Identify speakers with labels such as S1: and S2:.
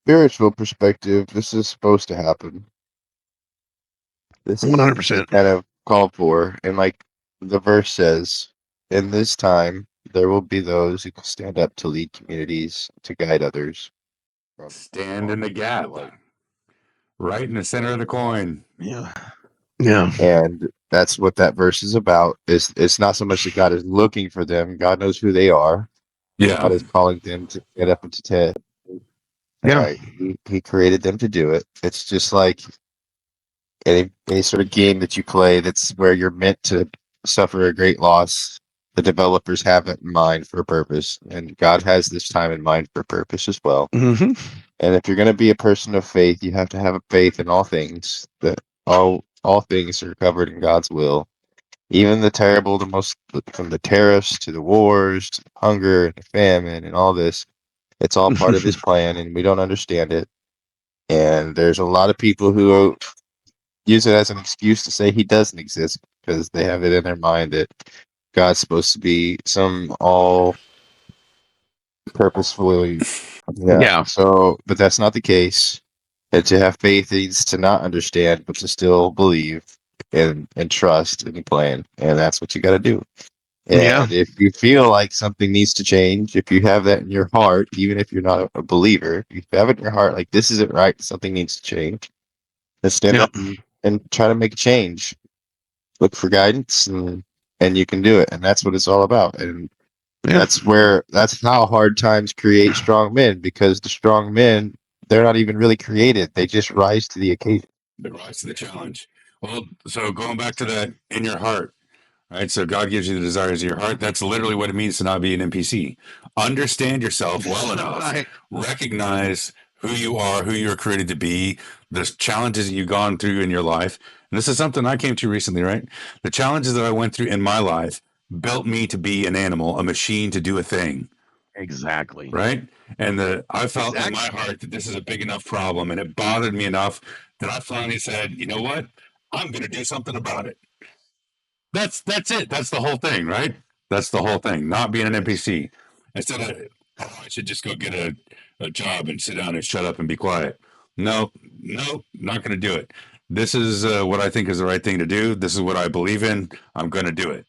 S1: spiritual perspective, this is supposed to happen. This is
S2: 100%.
S1: kind of called for, and like the verse says, in this time there will be those who can stand up to lead communities, to guide others.
S3: Stand in the gap, right in the center of the coin.
S2: Yeah. Yeah.
S1: And that's what that verse is about. It's not so much that God is looking for them. God knows who they are. God
S3: Yeah.
S1: is calling them to get up and to test.
S2: Yeah.
S1: He created them to do it. It's just like any sort of game that you play that's where you're meant to suffer a great loss. The developers have it in mind for a purpose, and God has this time in mind for a purpose as well.
S2: Mm-hmm.
S1: And if you're going to be a person of faith, you have to have a faith in all things, that all things are covered in God's will. Even the terrible, the most, from the terrorists to the wars, to hunger and the famine and all this, it's all part of his plan, and we don't understand it. And there's a lot of people who use it as an excuse to say he doesn't exist because they have it in their mind that God's supposed to be some all purposefully.
S2: Yeah.
S1: So, but that's not the case. And to have faith is to not understand, but to still believe and trust in the plan. And that's what you got to do.
S2: Yeah.
S1: And if you feel like something needs to change, if you have that in your heart, even if you're not a believer, if you have it in your heart, like this isn't right, something needs to change, then stand
S2: Yeah.
S1: up and try to make a change. Look for guidance, and you can do it. And that's what it's all about. And
S2: Yeah.
S1: that's how hard times create strong men, because the strong men, they're not even really created. They just rise to the occasion.
S3: They rise to the challenge. Well, so going back to that in your heart, right? So God gives you the desires of your heart. That's literally what it means to not be an NPC. Understand yourself well enough.
S2: Right.
S3: Recognize who you are, who you're created to be, the challenges that you've gone through in your life. And this is something I came to recently, right? The challenges that I went through in my life built me to be an animal, a machine to do a thing.
S2: Exactly.
S3: Right. And I felt in my heart that this is a big enough problem, and it bothered me enough that I finally said, you know what? I'm going to do something about it. That's it. That's the whole thing, right? That's the whole thing. Not being an NPC. Instead of, oh, I should just go get a job and sit down and shut up and be quiet. No, not going to do it. This is what I think is the right thing to do. This is what I believe in. I'm going to do it.